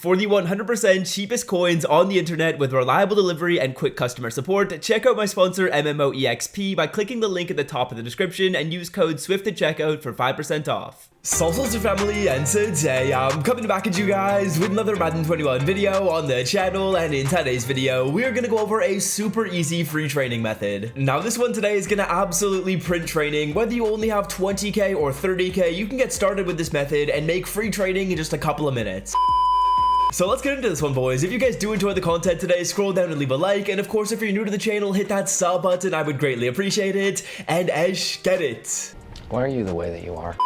For the 100% cheapest coins on the internet with reliable delivery and quick customer support, check out my sponsor MMOEXP by clicking the link at the top of the description and use code SWIFT at checkout for 5% off. Salsa family, and today I'm coming back at you guys with another Madden 21 video on the channel, and in today's video we're gonna go over a super easy free training method. Now this one today is gonna absolutely print training. Whether you only have 20k or 30k, you can get started with this method and make free training in just a couple of minutes. So let's get into this one, boys. If you guys do enjoy the content today, scroll down and leave a like, and of course if you're new to the channel, hit that sub button. I would greatly appreciate it. And Esh, get it. Why are you the way that you are?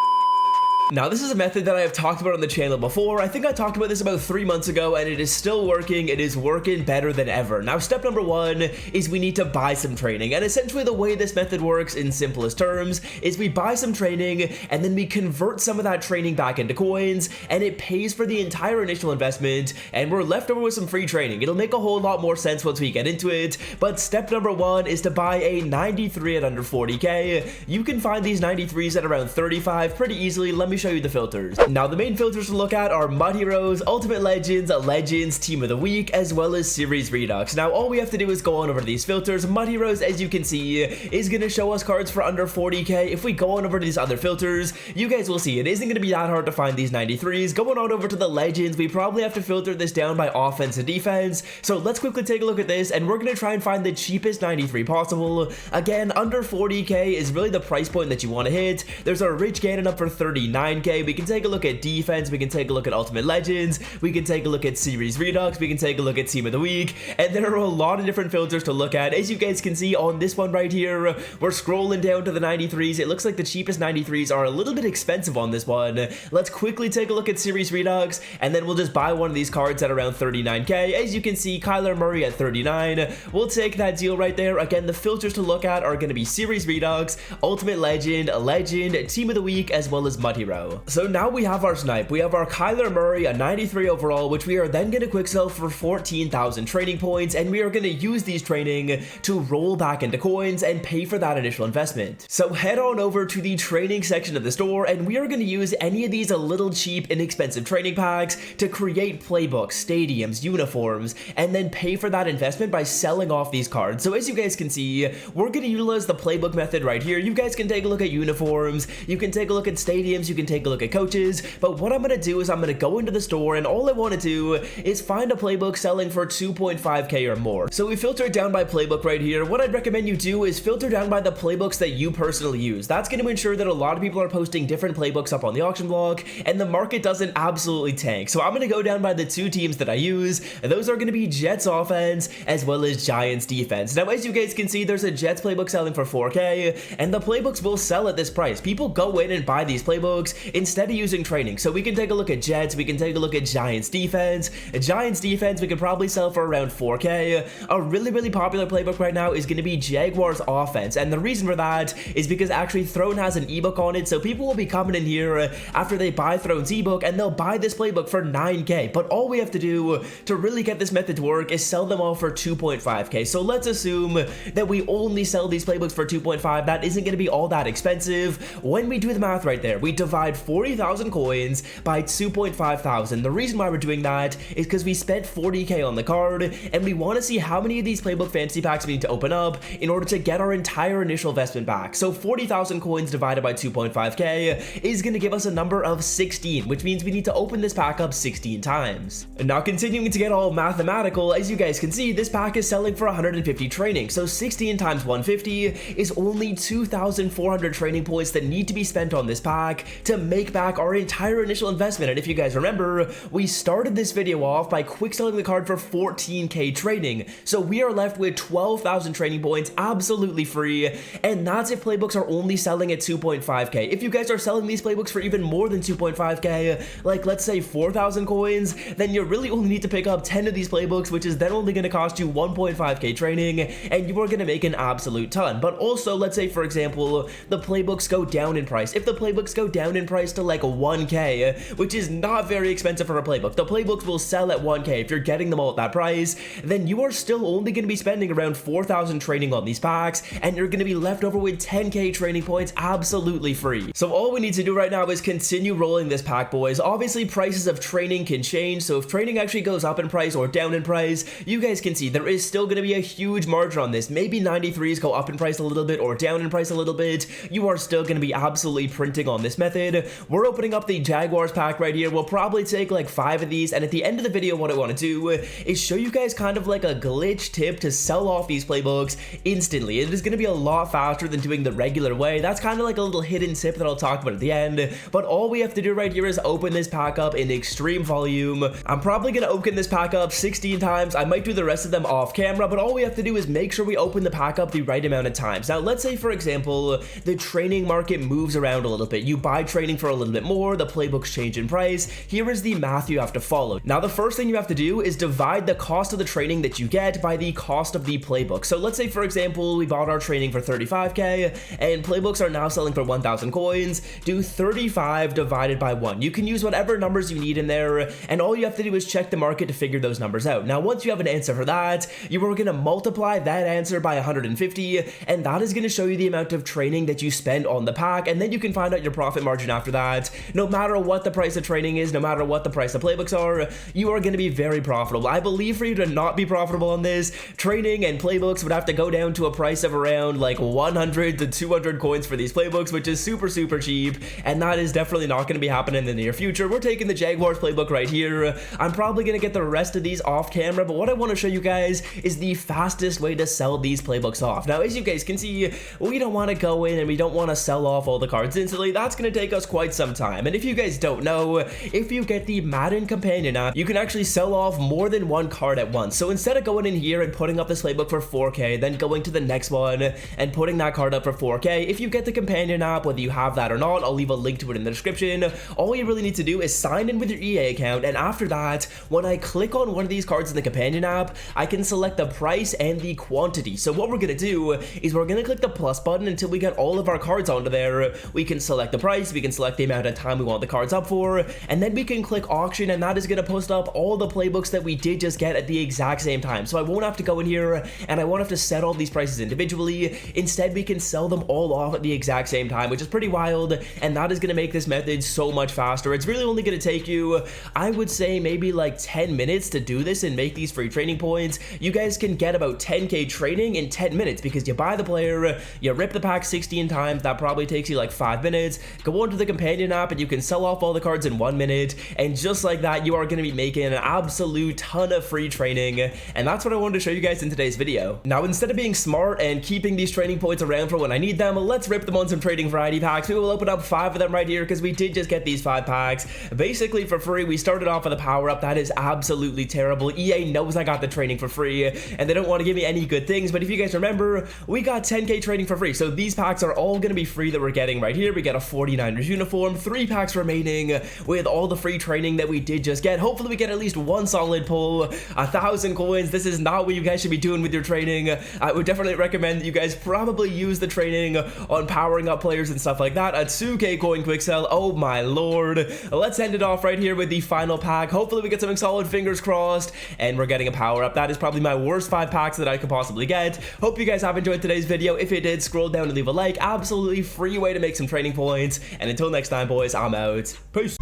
Now this is a method that I have talked about on the channel before. I think I talked about this about 3 months ago, and it is still working. It is working better than ever. Now step number one is we need to buy some training, and essentially the way this method works in simplest terms is we buy some training and then we convert some of that training back into coins, and it pays for the entire initial investment, and we're left over with some free training. It'll make a whole lot more sense once we get into it, but step number one is to buy a 93 at under 40k. You can find these 93s at around 35 pretty easily. Let me show you the filters. Now the main filters to look at are Mud Heroes, Ultimate Legends, Legends, Team of the Week, as well as Series Redux. Now all we have to do is go on over to these filters. Mud Heroes, as you can see, is going to show us cards for under 40k. If we go on over to these other filters, you guys will see it isn't going to be that hard to find these 93s. Going on over to the Legends, we probably have to filter this down by offense and defense. So let's quickly take a look at this, and we're going to try and find the cheapest 93 possible. Again, under 40k is really the price point that you want to hit. There's a Rich Ganon up for 39k. We can take a look at defense, we can take a look at Ultimate Legends, we can take a look at Series Redux, we can take a look at Team of the Week, and there are a lot of different filters to look at. As you guys can see on this one right here, we're scrolling down to the 93s. It looks like the cheapest 93s are a little bit expensive on this one. Let's quickly take a look at Series Redux, and then we'll just buy one of these cards at around 39k. As you can see, Kyler Murray at 39. We'll take that deal right there. Again, the filters to look at are going to be Series Redux, Ultimate Legend, Legend, Team of the Week, as well as Mud Hero. So now we have our snipe. We have our Kyler Murray, a 93 overall, which we are then going to quick sell for 14,000 training points, and we are going to use these training to roll back into coins and pay for that initial investment. So head on over to the training section of the store, and we are going to use any of these a little cheap, inexpensive training packs to create playbooks, stadiums, uniforms, and then pay for that investment by selling off these cards. So as you guys can see, we're going to utilize the playbook method right here. You guys can take a look at uniforms, you can take a look at stadiums, you can take a look at coaches, but what I'm going to do is I'm going to go into the store, and all I want to do is find a playbook selling for 2.5k or more. So we filter it down by playbook right here. What I'd recommend you do is filter down by the playbooks that you personally use. That's going to ensure that a lot of people are posting different playbooks up on the auction block, and the market doesn't absolutely tank. So I'm going to go down by the two teams that I use, and those are going to be Jets offense as well as Giants defense. Now as you guys can see, there's a Jets playbook selling for 4k, and the playbooks will sell at this price. People go in and buy these playbooks instead of using training. So we can take a look at Jets, we can take a look at Giants defense. Giants defense we could probably sell for around 4k. A really popular playbook right now is going to be Jaguars offense, and the reason for that is because actually Throne has an ebook on it, so people will be coming in here after they buy Throne's ebook, and they'll buy this playbook for 9k. But all we have to do to really get this method to work is sell them all for 2.5k. So let's assume that we only sell these playbooks for 2.5. That isn't going to be all that expensive. When we do the math right there, we divide 40,000 coins by 2.5 thousand. The reason why we're doing that is because we spent 40k on the card, and we want to see how many of these playbook fantasy packs we need to open up in order to get our entire initial investment back. So 40,000 coins divided by 2.5k is going to give us a number of 16, which means we need to open this pack up 16 times. And now continuing to get all mathematical, as you guys can see, this pack is selling for 150 training. So 16 times 150 is only 2,400 training points that need to be spent on this pack to make back our entire initial investment. And if you guys remember, we started this video off by quick selling the card for 14k training, so we are left with 12,000 training points absolutely free, and that's if playbooks are only selling at 2.5k. If you guys are selling these playbooks for even more than 2.5k, like let's say 4,000 coins, then you really only need to pick up 10 of these playbooks, which is then only going to cost you 1.5k training, and you are going to make an absolute ton. But also, let's say for example the playbooks go down in price. If the playbooks go down in in price to like 1k, which is not very expensive for a playbook. The playbooks will sell at 1k. If you're getting them all at that price, then you are still only going to be spending around 4,000 training on these packs, and you're going to be left over with 10k training points absolutely free. So all we need to do right now is continue rolling this pack, boys. Obviously, prices of training can change, so if training actually goes up in price or down in price, you guys can see there is still going to be a huge margin on this. Maybe 93s go up in price a little bit or down in price a little bit. You are still going to be absolutely printing on this method. We're opening up the Jaguars pack right here. We'll probably take like 5 of these, and at the end of the video, what I want to do is show you guys kind of like a glitch tip to sell off these playbooks instantly. It is going to be a lot faster than doing the regular way. That's kind of like a little hidden tip that I'll talk about at the end, but all we have to do right here is open this pack up in extreme volume. I'm probably going to open this pack up 16 times. I might do the rest of them off camera, but all we have to do is make sure we open the pack up the right amount of times. Now, let's say, for example, the training market moves around a little bit. You buy training for a little bit more, the playbooks change in price. Here is the math you have to follow. Now, the first thing you have to do is divide the cost of the training that you get by the cost of the playbook. So let's say, for example, we bought our training for 35k, and playbooks are now selling for 1,000 coins. Do 35 divided by 1. You can use whatever numbers you need in there, and all you have to do is check the market to figure those numbers out. Now, once you have an answer for that, you are going to multiply that answer by 150, and that is going to show you the amount of training that you spend on the pack, and then you can find out your profit margin after that. No matter what the price of training is, no matter what the price of playbooks are, you are going to be very profitable. I believe for you to not be profitable on this, training and playbooks would have to go down to a price of around like 100 to 200 coins for these playbooks, which is super cheap, and that is definitely not going to be happening in the near future. We're taking the Jaguars playbook right here. I'm probably going to get the rest of these off camera, but what I want to show you guys is the fastest way to sell these playbooks off. Now, as you guys can see, we don't want to go in and we don't want to sell off all the cards instantly. That's going to take us quite some time, and if you guys don't know, if you get the Madden companion app, you can actually sell off more than one card at once. So instead of going in here and putting up this playbook for 4k, then going to the next one and putting that card up for 4k, if you get the companion app, whether you have that or not, I'll leave a link to it in the description. All you really need to do is sign in with your EA account, and after that, when I click on one of these cards in the companion app, I can select the price and the quantity. So what we're going to do is we're going to click the plus button until we get all of our cards onto there. We can select the price, we can select the amount of time we want the cards up for, and then we can click auction, and that is going to post up all the playbooks that we did just get at the exact same time. So I won't have to go in here and I won't have to set all these prices individually. Instead, we can sell them all off at the exact same time, which is pretty wild, and that is going to make this method so much faster. It's really only going to take you, I would say, maybe like 10 minutes to do this and make these free training points. You guys can get about 10k training in 10 minutes because you buy the player, you rip the pack 16 times, that probably takes you like 5 minutes, go onto the companion app and you can sell off all the cards in 1 minute, and just like that, you are going to be making an absolute ton of free training, and that's what I wanted to show you guys in today's video. Now, instead of being smart and keeping these training points around for when I need them, let's rip them on some trading variety packs. We will open up 5 of them right here because we did just get these 5 packs basically for free. We started off with a power up. That is absolutely terrible. EA knows I got the training for free and they don't want to give me any good things, but if you guys remember, we got 10k training for free. So these packs are all going to be free that we're getting right here. We got a 49ers uniform, 3 packs remaining with all the free training that we did just get. Hopefully we get at least one solid pull, 1,000 coins. This is not what you guys should be doing with your training. I would definitely recommend that you guys probably use the training on powering up players and stuff like that. A 2k coin quick sell. Oh my lord. Let's end it off right here with the final pack. Hopefully we get something solid, fingers crossed, and we're getting a power up. That is probably my worst 5 packs that I could possibly get. Hope you guys have enjoyed today's video. If you did, scroll down and leave a like. Absolutely free way to make some training points, and until next time, boys, I'm out. Peace.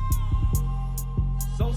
So